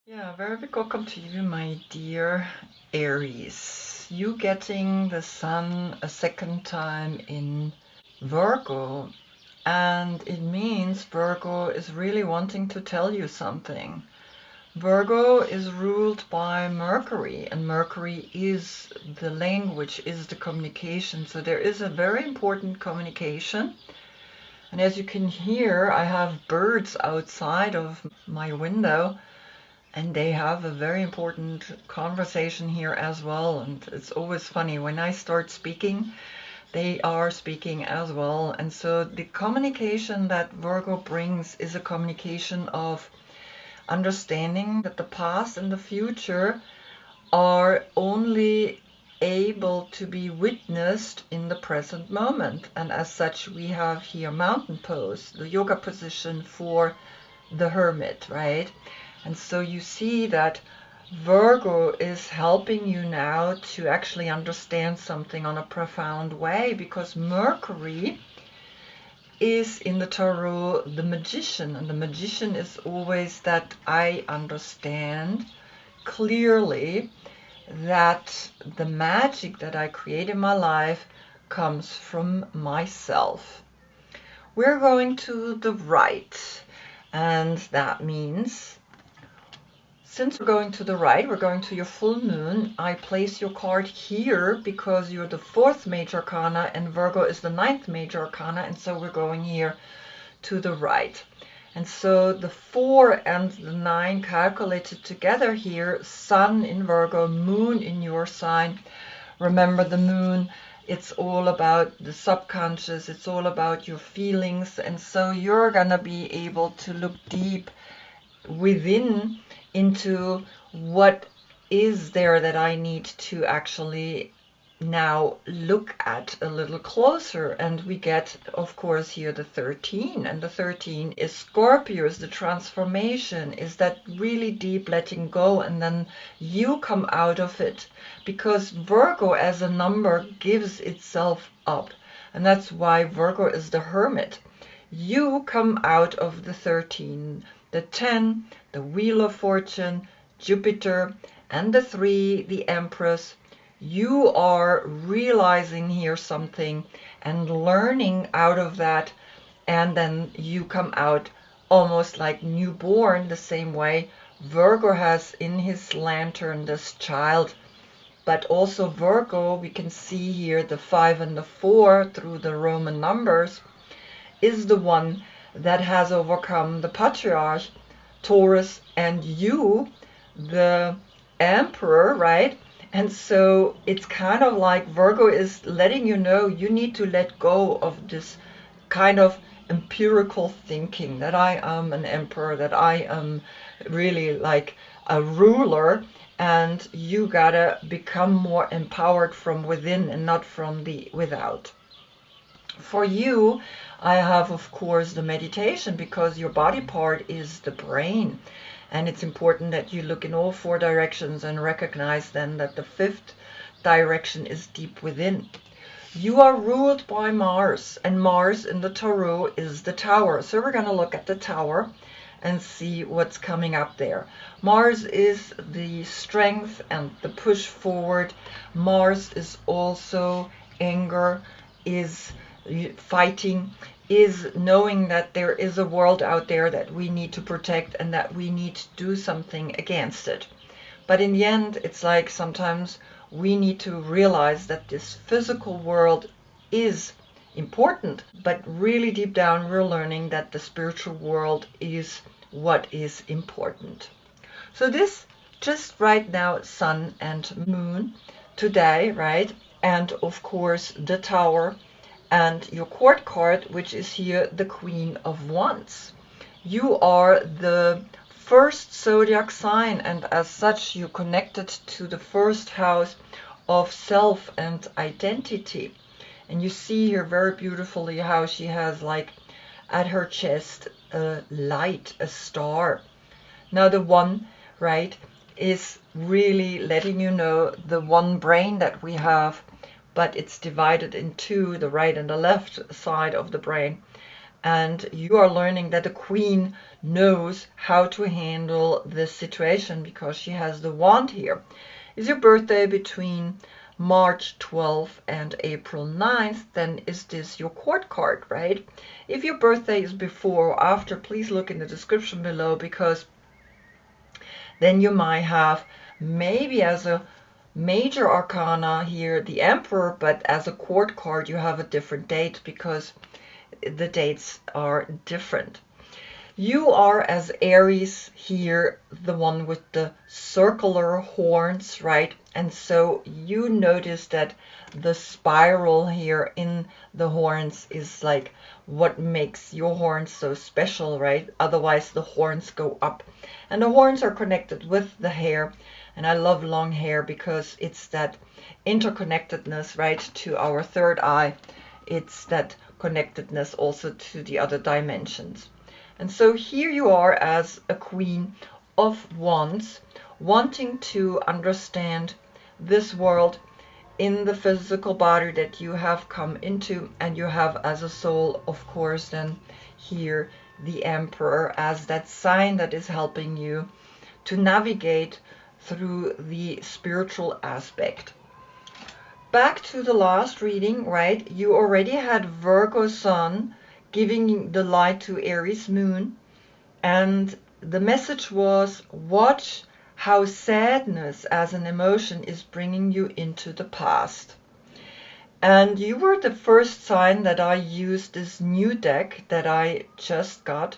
Yeah, very big welcome to you, my dear Aries. You getting the sun a second time in Virgo, and it means Virgo is really wanting to tell you something. Virgo is ruled by Mercury, and Mercury is the language, is the communication. So there is a very important communication. And as you can hear, I have birds outside of my window. And they have a very important conversation here as well. And it's always funny when I start speaking, they are speaking as well. And so the communication that Virgo brings is a communication of understanding that the past and the future are only able to be witnessed in the present moment. And as such, we have here mountain pose, the yoga position for the Hermit, right? And so you see that Virgo is helping you now to actually understand something on a profound way, because Mercury is in the tarot the magician, and the magician is always that I understand clearly that the magic that I create in my life comes from myself. We're going to the right, and that means since we're going to the right, we're going to your full moon. I place your card here because you're the fourth major arcana and Virgo is the ninth major arcana, and so we're going here to the right. And so the 4 and the 9 calculated together here, sun in Virgo, moon in your sign. Remember the moon, it's all about the subconscious, it's all about your feelings, and so you're gonna be able to look deep within into what is there that I need to actually now look at a little closer. And we get, of course, here the 13, and the 13 is Scorpio, is the transformation, is that really deep letting go, and then you come out of it, because Virgo as a number gives itself up, and that's why Virgo is the hermit. You come out of the 13, the 10, the Wheel of Fortune, Jupiter, and the 3, the Empress. You are realizing here something and learning out of that, and then you come out almost like newborn, the same way Virgo has in his lantern this child. But also Virgo, we can see here the 5 and the 4 through the Roman numbers, is the one that has overcome the patriarch, Taurus, and you, the emperor, right? And so it's kind of like Virgo is letting you know you need to let go of this kind of empirical thinking that I am an emperor, that I am really like a ruler, and you gotta become more empowered from within and not from the without. For you, I have, of course, the meditation, because your body part is the brain. And it's important that you look in all 4 directions and recognize then that the 5th direction is deep within. You are ruled by Mars, and Mars in the tarot is the tower. So we're going to look at the tower and see what's coming up there. Mars is the strength and the push forward. Mars is also anger, is fighting, is knowing that there is a world out there that we need to protect and that we need to do something against it. But in the end, it's like sometimes we need to realize that this physical world is important, but really deep down we're learning that the spiritual world is what is important. So this just right now, sun and moon today, right? And of course the tower, and your court card, which is here the Queen of Wands. You are the first zodiac sign, and as such you're connected to the first house of self and identity. And you see here very beautifully how she has like at her chest a light, a star. Now the one, right, is really letting you know the one brain that we have, but it's divided in 2, the right and the left side of the brain. and you are learning that the queen knows how to handle this situation because she has the wand here. Is your birthday between March 12th and April 9th, then is this your court card, right? If your birthday is before or after, please look in the description below, because then you might have maybe as a major arcana here the Emperor, but as a court card you have a different date because the dates are different. You are, as Aries here, the one with the circular horns, right? And so you notice that the spiral here in the horns is like what makes your horns so special, right? Otherwise the horns go up. And the horns are connected with the hair. And I love long hair because it's that interconnectedness, right, to our third eye. It's that connectedness also to the other dimensions. And so here you are as a Queen of Wands, wanting to understand this world in the physical body that you have come into, and you have as a soul, of course, then here the Emperor as that sign that is helping you to navigate through the spiritual aspect. Back to the last reading, right? You already had Virgo Sun giving the light to Aries Moon, and the message was, watch how sadness as an emotion is bringing you into the past. And you were the first sign that I used this new deck that I just got.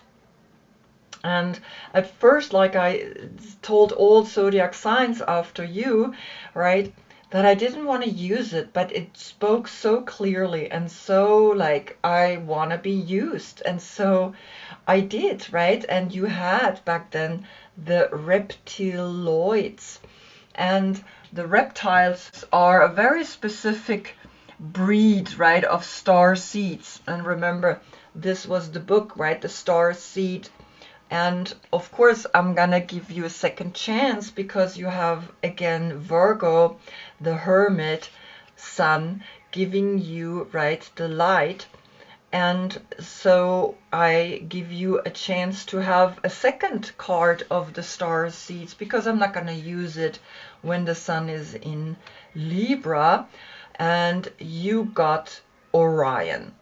And at first, like I told all zodiac signs after you, right, that I didn't want to use it, but it spoke so clearly and so like I want to be used. And so I did, right? And you had back then the reptiloids. And the reptiles are a very specific breed, right, of star seeds. And remember, this was the book, right, the star seed. And of course, I'm gonna give you a second chance because you have again Virgo, the Hermit Sun, giving you, right, the light. And so I give you a chance to have a second card of the star seeds, because I'm not gonna use it when the Sun is in Libra. And you got Orion.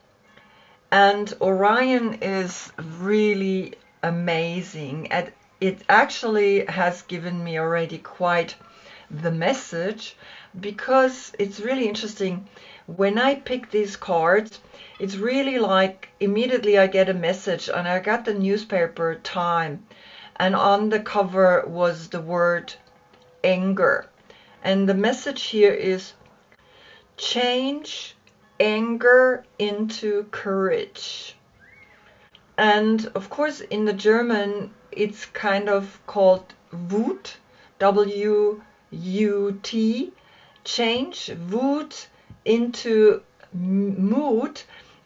And Orion is really amazing, and it actually has given me already quite the message, because it's really interesting. When I pick these cards, it's really like immediately I get a message, and I got the newspaper Time, and on the cover was the word anger, and the message here is change anger into courage. And of course, in the German, it's kind of called Wut, W-U-T, change Wut into mood.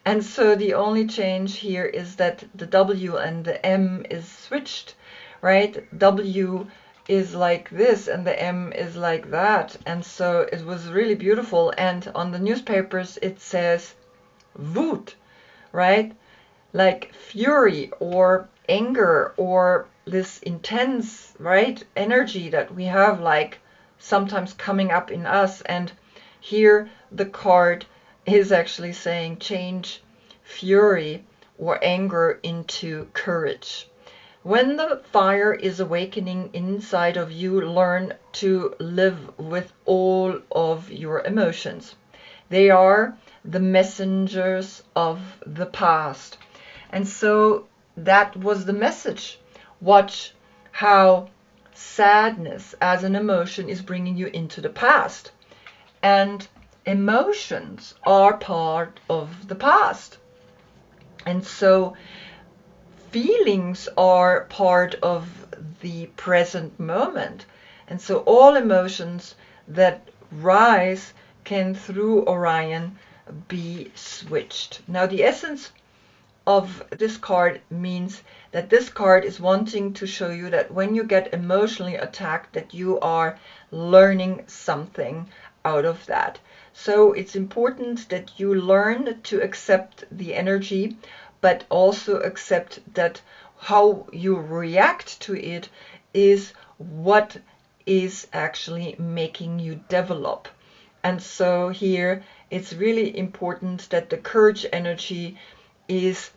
And so the only change here is that the W and the M is switched, right? W is like this and the M is like that. And so it was really beautiful. And on the newspapers, it says Wut, right? Like fury or anger or this intense, right, energy that we have, like sometimes coming up in us. And here the card is actually saying change fury or anger into courage. When the fire is awakening inside of you, learn to live with all of your emotions. They are the messengers of the past. And so that was the message. Watch how sadness as an emotion is bringing you into the past. And emotions are part of the past. And so feelings are part of the present moment. And so all emotions that rise can, through Orion, be switched. Now, the essence of this card means that this card is wanting to show you that when you get emotionally attacked, that you are learning something out of that. So it's important that you learn to accept the energy, but also accept that how you react to it is what is actually making you develop. And so here it's really important that the courage energy is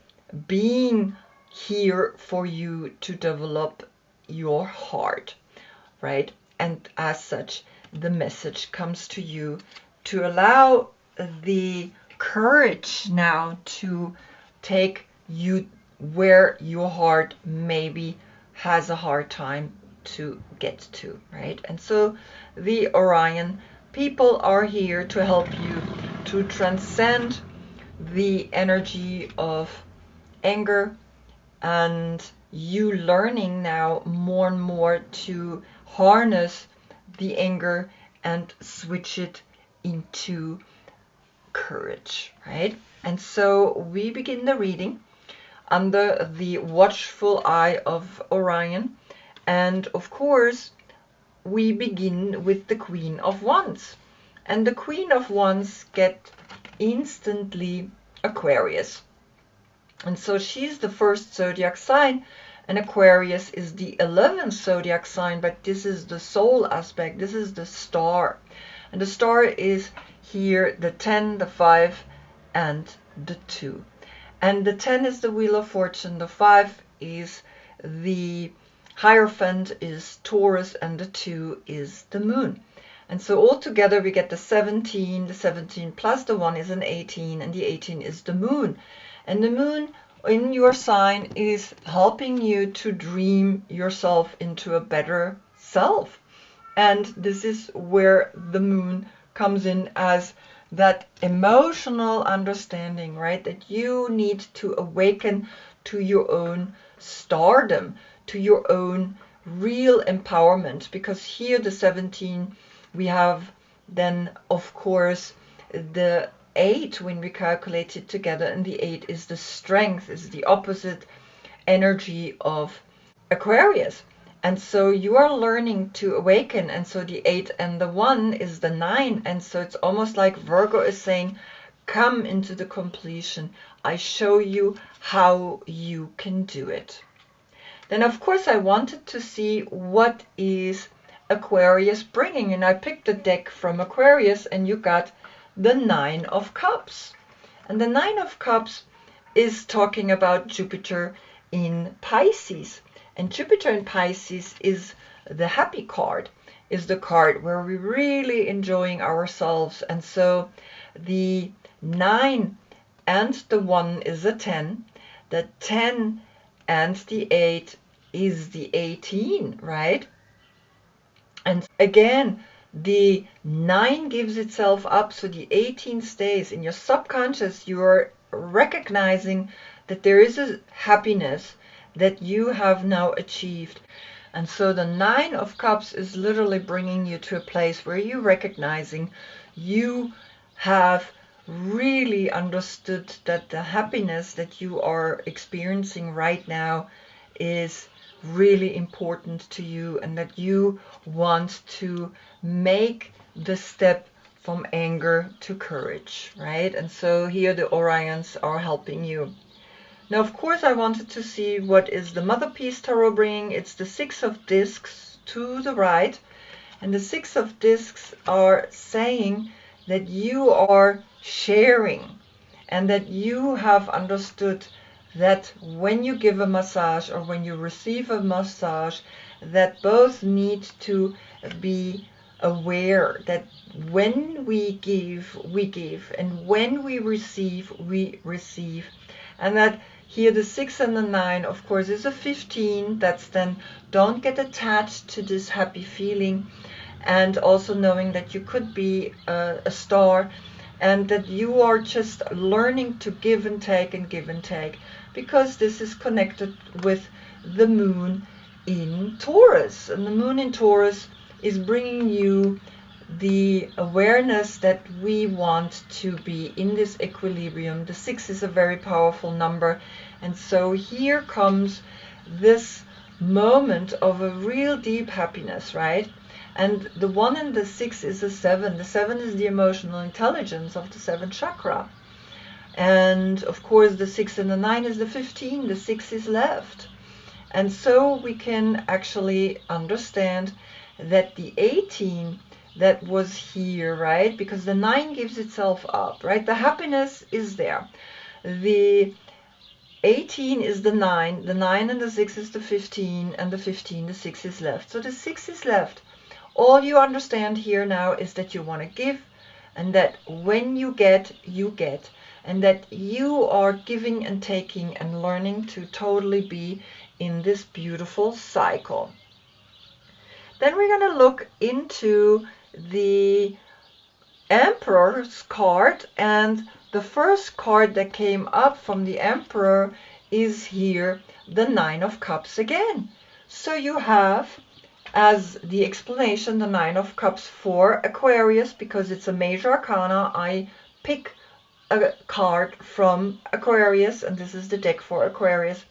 being here for you to develop your heart, right? And as such, the message comes to you to allow the courage now to take you where your heart maybe has a hard time to get to, right? And so the Orion people are here to help you to transcend the energy of anger, and you learning now more and more to harness the anger and switch it into courage, right? And so we begin the reading under the watchful eye of Orion, and of course we begin with the Queen of Wands, and the Queen of Wands get instantly Aquarius. And so she's the first zodiac sign, and Aquarius is the 11th zodiac sign, but this is the soul aspect, this is the star. And the star is here the 10, the 5, and the 2. And the 10 is the Wheel of Fortune, the 5 is the Hierophant, is Taurus, and the 2 is the Moon. And so altogether we get the 17 plus the 1 is an 18, and the 18 is the Moon. And the Moon in your sign is helping you to dream yourself into a better self. And this is where the Moon comes in as that emotional understanding, right? That you need to awaken to your own stardom, to your own real empowerment. Because here the 17, we have then of course the 8 when we calculate it together, and the 8 is the strength, is the opposite energy of Aquarius. And so you are learning to awaken, and so the 8 and the 1 is the 9, and so it's almost like Virgo is saying, come into the completion. I show you how you can do it. Then of course I wanted to see what is Aquarius bringing, and I picked a deck from Aquarius, and you got the 9 of Cups. And the 9 of Cups is talking about Jupiter in Pisces. And Jupiter in Pisces is the happy card, is the card where we're really enjoying ourselves. And so the 9 and the 1 is a 10. The 10 and the 8 is the 18, right? And again, the 9 gives itself up, so the 18 stays. In your subconscious, you are recognizing that there is a happiness that you have now achieved. And so the 9 of Cups is literally bringing you to a place where you're recognizing you have really understood that the happiness that you are experiencing right now is really important to you, and that you want to make the step from anger to courage, right? And so here the Orions are helping you. Now, of course, I wanted to see what is the Mother Peace Tarot bringing. It's the 6 of Discs to the right, and the 6 of Discs are saying that you are sharing, and that you have understood that when you give a massage or when you receive a massage, that both need to be aware that when we give, and when we receive, and that here the 6 and the 9 of course is a 15. That's then don't get attached to this happy feeling, and also knowing that you could be a star, and that you are just learning to give and take and give and take, because this is connected with the Moon in Taurus. And the Moon in Taurus is bringing you the awareness that we want to be in this equilibrium. The 6 is a very powerful number, and so here comes this moment of a real deep happiness, right? And the 1 and the 6 is a 7. The 7 is the emotional intelligence of the 7th chakra. And of course, the 6 and the 9 is the 15, the 6 is left. And so we can actually understand that the 18 that was here, right? Because the 9 gives itself up, right? The happiness is there. The 18 is the 9 and the 6 is the 15, and the 15, the 6 is left. So the 6 is left. All you understand here now is that you want to give, and that when you get, and that you are giving and taking and learning to totally be in this beautiful cycle. Then we're going to look into the Emperor's card, and the first card that came up from the Emperor is here, the 9 of Cups again. So you have, as the explanation, the 9 of Cups for Aquarius, because it's a major arcana. I pick a card from Aquarius, and this is the deck for Aquarius.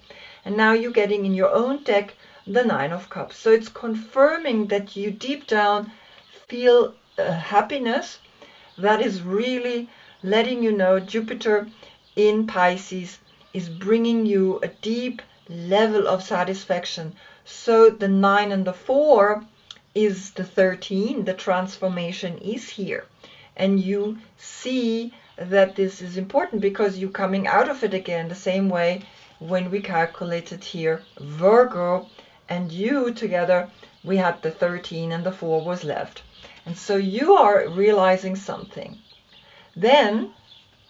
And now you're getting in your own deck the 9 of Cups. So it's confirming that you deep down feel happiness that is really letting you know Jupiter in Pisces is bringing you a deep level of satisfaction. So the 9 and the 4 is the 13. The transformation is here. And you see that this is important because you're coming out of it again the same way when we calculated here Virgo and you together, we had the 13 and the 4 was left. And so you are realizing something. Then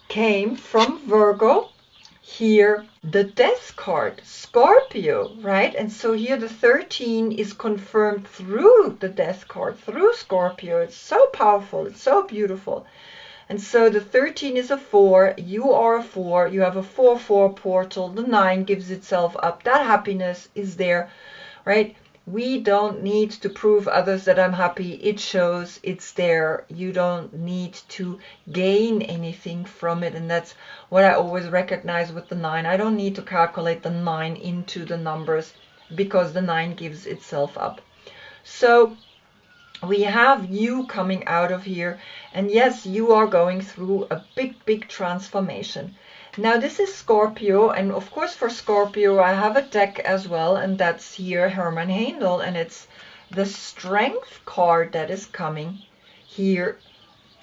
came from Virgo here the Death card, Scorpio, right? And so here the 13 is confirmed through the Death card, through Scorpio. It's so powerful, it's so beautiful. And so the 13 is a 4, you are a 4, you have a 4-4 portal, the 9 gives itself up, that happiness is there, right? We don't need to prove others that I'm happy, it shows, it's there, you don't need to gain anything from it, and that's what I always recognize with the 9. I don't need to calculate the 9 into the numbers because the 9 gives itself up. So we have you coming out of here, and yes, you are going through a big transformation. Now this is Scorpio, and of course for Scorpio I have a deck as well, and that's here Herman Handel, and it's the Strength card that is coming here,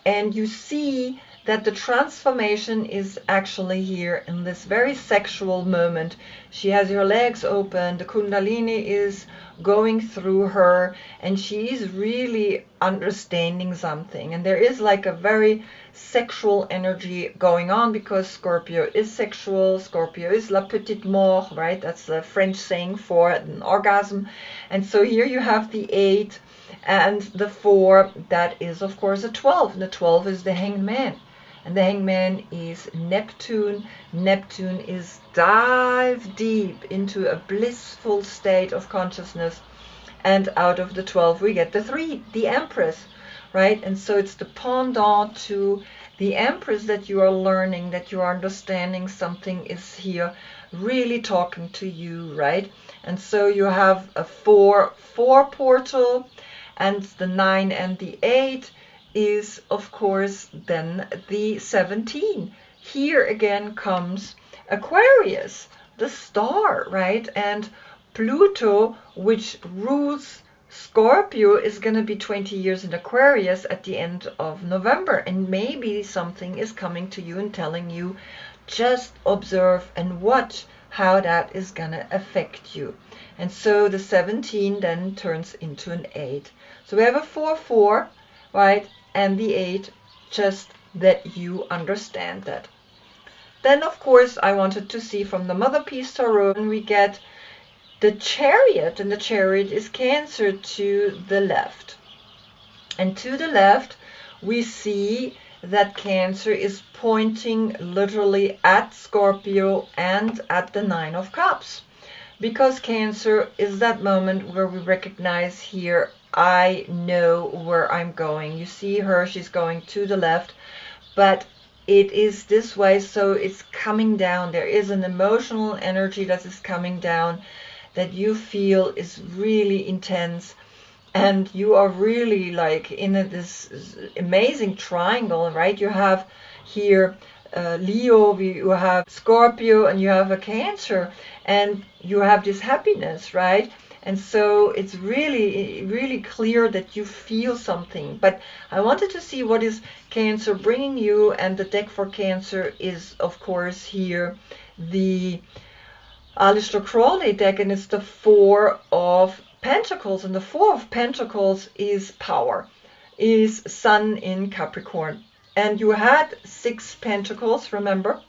and you see that the transformation is actually here in this very sexual moment. She has her legs open, the Kundalini is going through her, and she's really understanding something. And there is like a very sexual energy going on because Scorpio is sexual. Scorpio is la petite mort, right? That's the French saying for an orgasm. And so here you have the 8 and the 4, that is of course a 12. And the 12 is the Hanged Man. And the Hanged Man is Neptune. Neptune is dive deep into a blissful state of consciousness. And out of the 12 we get the 3, the Empress, right? And so it's the pendant to the Empress that you are learning, that you are understanding something is here really talking to you, right? And so you have a 4-4 portal, and the 9 and the 8 is of course then the 17. Here again comes Aquarius, the star, right? And Pluto, which rules Scorpio, is going to be 20 years in Aquarius at the end of November, and maybe something is coming to you and telling you just observe and watch how that is going to affect you. And so the 17 then turns into an 8. So we have a 4-4, right? And the 8, just that you understand that. Then of course I wanted to see from the Mother Piece Tarot, and we get the Chariot, and the Chariot is Cancer to the left. And to the left we see that Cancer is pointing literally at Scorpio and at the 9 of Cups. Because Cancer is that moment where we recognize here, I know where I'm going. You see her, she's going to the left, but it is this way, so it's coming down. There is an emotional energy that is coming down that you feel is really intense, and you are really like in this amazing triangle, right? You have here Leo, you have Scorpio, and you have a Cancer, and you have this happiness, right? And so it's really, really clear that you feel something. But I wanted to see what is Cancer bringing you, and the deck for Cancer is, of course, here the Aleister Crowley deck, and it's the Four of Pentacles, and the Four of Pentacles is power, is Sun in Capricorn. And you had 6 Pentacles, remember?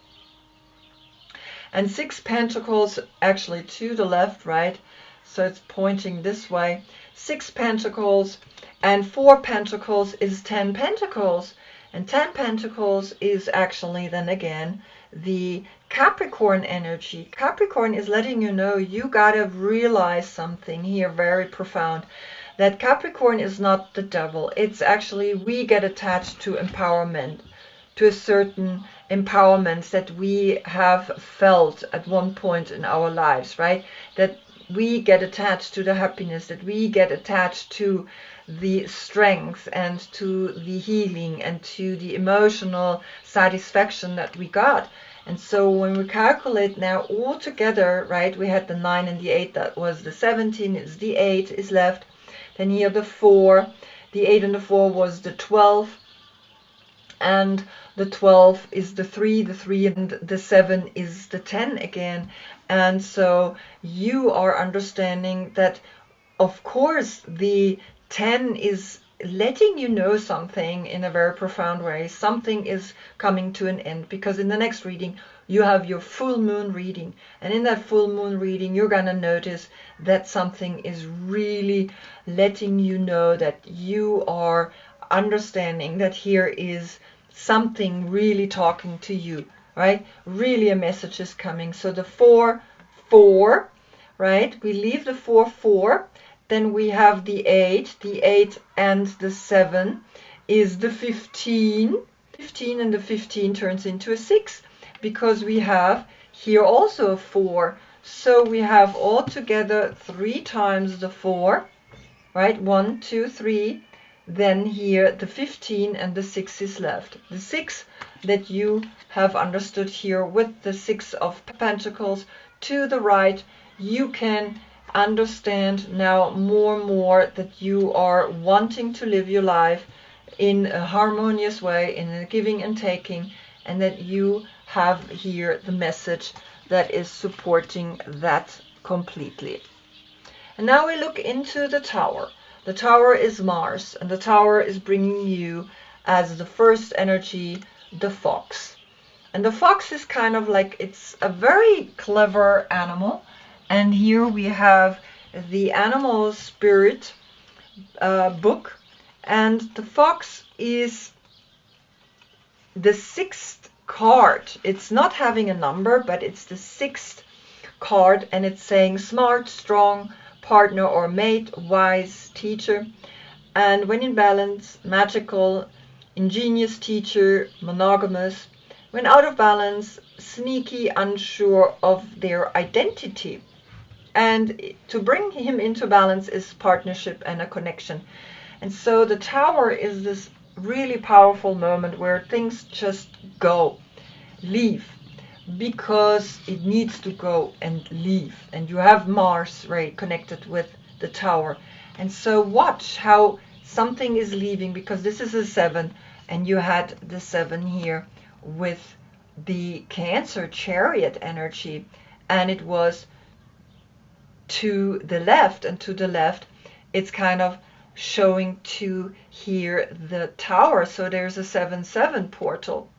And 6 Pentacles actually to the left, right? So it's pointing this way. 6 Pentacles and 4 Pentacles is 10 Pentacles. And 10 Pentacles is actually then again the Capricorn energy. Capricorn is letting you know you gotta realize something here very profound. That Capricorn is not the devil. It's actually we get attached to empowerment, to a certain empowerment that we have felt at one point in our lives, right? That we get attached to the happiness, that we get attached to the strength and to the healing and to the emotional satisfaction that we got. And so when we calculate now all together, right, we had the 9 and the 8, that was the 17, it's the 8 is left. Then here the 4, the 8 and the 4 was the 12, and the 12 is the 3 and the 7 is the 10 again. And so you are understanding that, of course, the 10 is letting you know something in a very profound way. Something is coming to an end, because in the next reading you have your full moon reading, and in that full moon reading you're gonna notice that something is really letting you know that you are understanding that here is something really talking to you, right? Really a message is coming. So the 4, 4, right? We leave the 4, 4. Then we have the 8 and the 7 is the 15. 15 and the 15 turns into a 6, because we have here also a 4. So we have all together 3 times the 4, right? 1, 2, 3. Then here the 15 and the 6 is left. The 6 that you have understood here with the 6 of Pentacles to the right, you can understand now more and more that you are wanting to live your life in a harmonious way, in a giving and taking, and that you have here the message that is supporting that completely. And now we look into the Tower. The Tower is Mars, and the Tower is bringing you as the first energy the Fox. And the Fox is kind of like, it's a very clever animal. And here we have the Animal Spirit book, and the Fox is the 6th card. It's not having a number, but it's the 6th card, and it's saying smart, strong, partner or mate, wise, teacher, and when in balance, magical, ingenious teacher, monogamous. When out of balance, sneaky, unsure of their identity. And to bring him into balance is partnership and a connection. And so the Tower is this really powerful moment where things just go, leave, because it needs to go and leave. And you have Mars, right, connected with the Tower. And so watch how something is leaving, because this is a 7, and you had the 7 here with the Cancer Chariot energy, and it was to the left, and to the left it's kind of showing to here the Tower. So there's a 7-7 portal.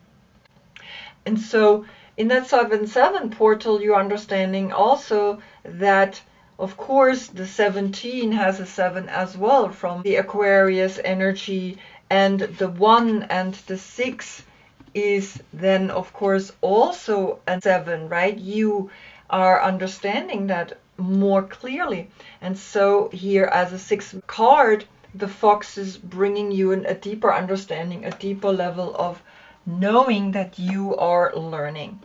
And so in that 7-7 portal, you're understanding also that, of course, the 17 has a 7 as well from the Aquarius energy, and the 1 and the 6 is then, of course, also a 7, right? You are understanding that more clearly. And so here as a 6th card, the Fox is bringing you a deeper understanding, a deeper level of knowing that you are learning.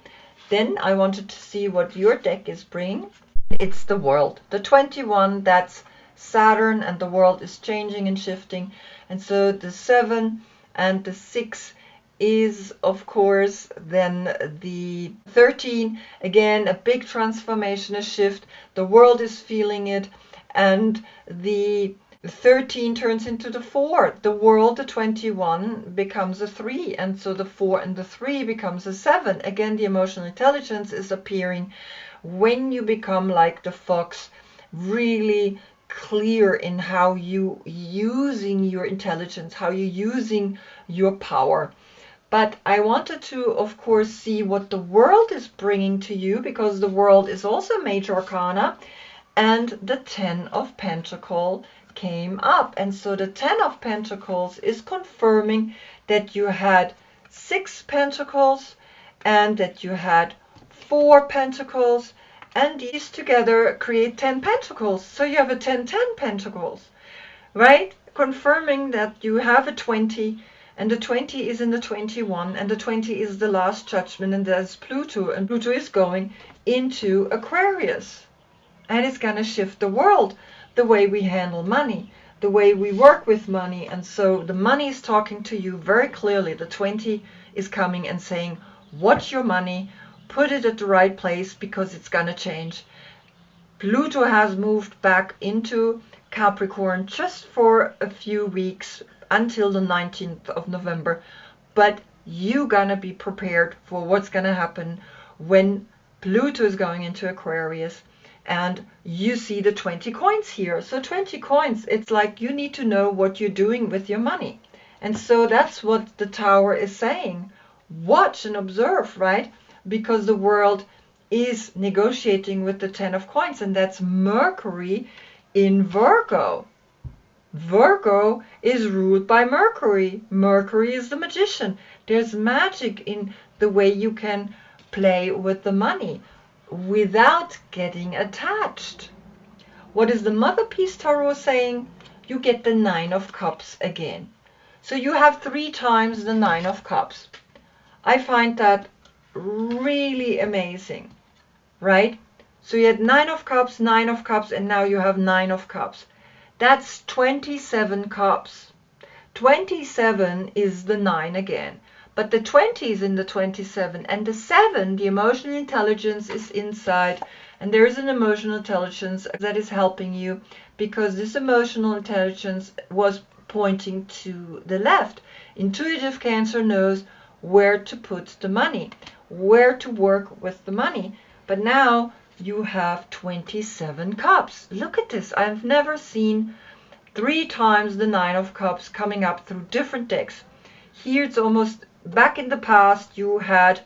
Then I wanted to see what your deck is bringing. It's the World. The 21, that's Saturn, and the world is changing and shifting. And so the 7 and the 6 is, of course, then the 13. Again, a big transformation, a shift. The world is feeling it. And the 13 turns into the 4. The world, the 21, becomes a 3. And so the 4 and the 3 becomes a 7. Again, the emotional intelligence is appearing when you become like the fox, really clear in how you using your intelligence, how you're using your power. But I wanted to, of course, see what the world is bringing to you, because the world is also major arcana, and the 10 of Pentacles came up. And so the 10 of Pentacles is confirming that you had 6 Pentacles and that you had 4 Pentacles, and these together create 10 Pentacles. So you have a 10-10 Pentacles, right? Confirming that you have a 20, and the 20 is in the 21, and the 20 is the last judgment, and there's Pluto, and Pluto is going into Aquarius. And it's going to shift the world, the way we handle money, the way we work with money. And so the money is talking to you very clearly. The 20 is coming and saying, watch your money, put it at the right place, because it's going to change. Pluto has moved back into Capricorn just for a few weeks until the 19th of November. But you're going to be prepared for what's going to happen when Pluto is going into Aquarius. And you see the 20 coins here. So 20 coins, it's like you need to know what you're doing with your money. And so that's what the Tower is saying. Watch and observe, right? Because the world is negotiating with the 10 of coins, and that's Mercury in Virgo. Virgo is ruled by Mercury. Mercury is the magician. There's magic in the way you can play with the money without getting attached. What is the Mother Peace Tarot saying? You get the 9 of Cups again. So you have 3 times the 9 of Cups. I find that really amazing, right? So you had 9 of Cups, 9 of Cups, and now you have 9 of Cups. That's 27 cups. 27 is the 9 again. But the 20 is in the 27. And the 7, the emotional intelligence, is inside. And there is an emotional intelligence that is helping you, because this emotional intelligence was pointing to the left. Intuitive Cancer knows where to put the money, where to work with the money. But now you have 27 cups. Look at this. I've never seen 3 times the 9 of Cups coming up through different decks. Here it's almost back in the past you had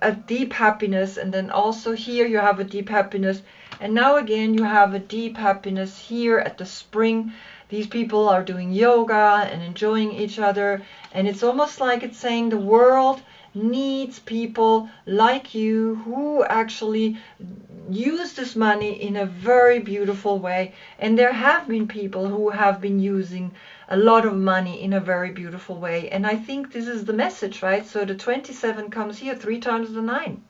a deep happiness, and then also here you have a deep happiness, and now again you have a deep happiness here at the spring. These people are doing yoga and enjoying each other, and it's almost like it's saying the world needs people like you who actually use this money in a very beautiful way. And there have been people who have been using a lot of money in a very beautiful way. And I think this is the message, right? So the 27 comes here, 3 times the 9.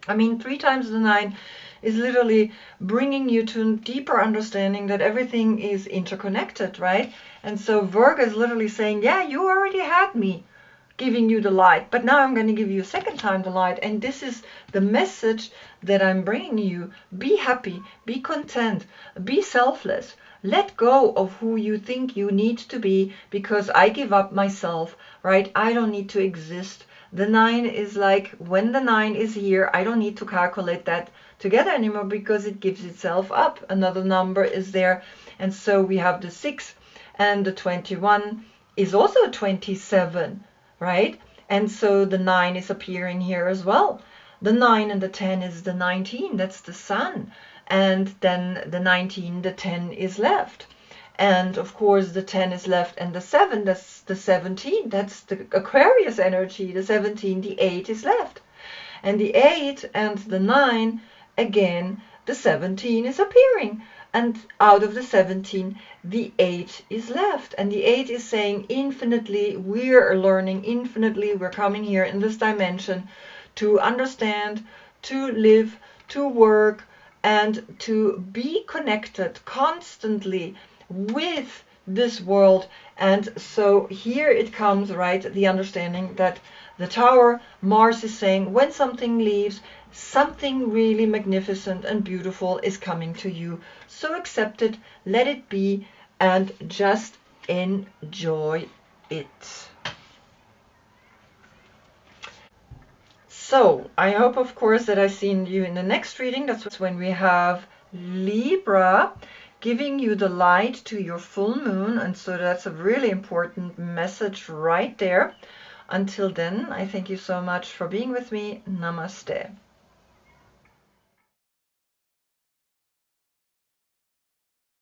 I mean, 3 times the 9 is literally bringing you to a deeper understanding that everything is interconnected, right? And so Virgo is literally saying, yeah, you already had me giving you the light, but now I'm going to give you a second time the light. And this is the message that I'm bringing you. Be happy, be content, be selfless. Let go of who you think you need to be, because I give up myself, right? I don't need to exist. The 9 is like, when the 9 is here, I don't need to calculate that together anymore, because it gives itself up. Another number is there. And so we have the 6, and the 21 is also 27, right? And so the 9 is appearing here as well. The 9 and the 10 is the 19, that's the Sun. And then the 19, the 10 is left. And of course the 10 is left, and the 7, that's the 17, that's the Aquarius energy. The 17, the 8 is left. And the 8 and the 9, again, the 17 is appearing. And out of the 17, the 8 is left. And the 8 is saying infinitely, we're learning infinitely. We're coming here in this dimension to understand, to live, to work, and to be connected constantly with this world. And so here it comes, right, the understanding that the Tower, Mars is saying, when something leaves, something really magnificent and beautiful is coming to you. So accept it, let it be, and just enjoy it. So I hope, of course, that I see you in the next reading. That's when we have Libra giving you the light to your full moon. And so that's a really important message right there. Until then, I thank you so much for being with me. Namaste.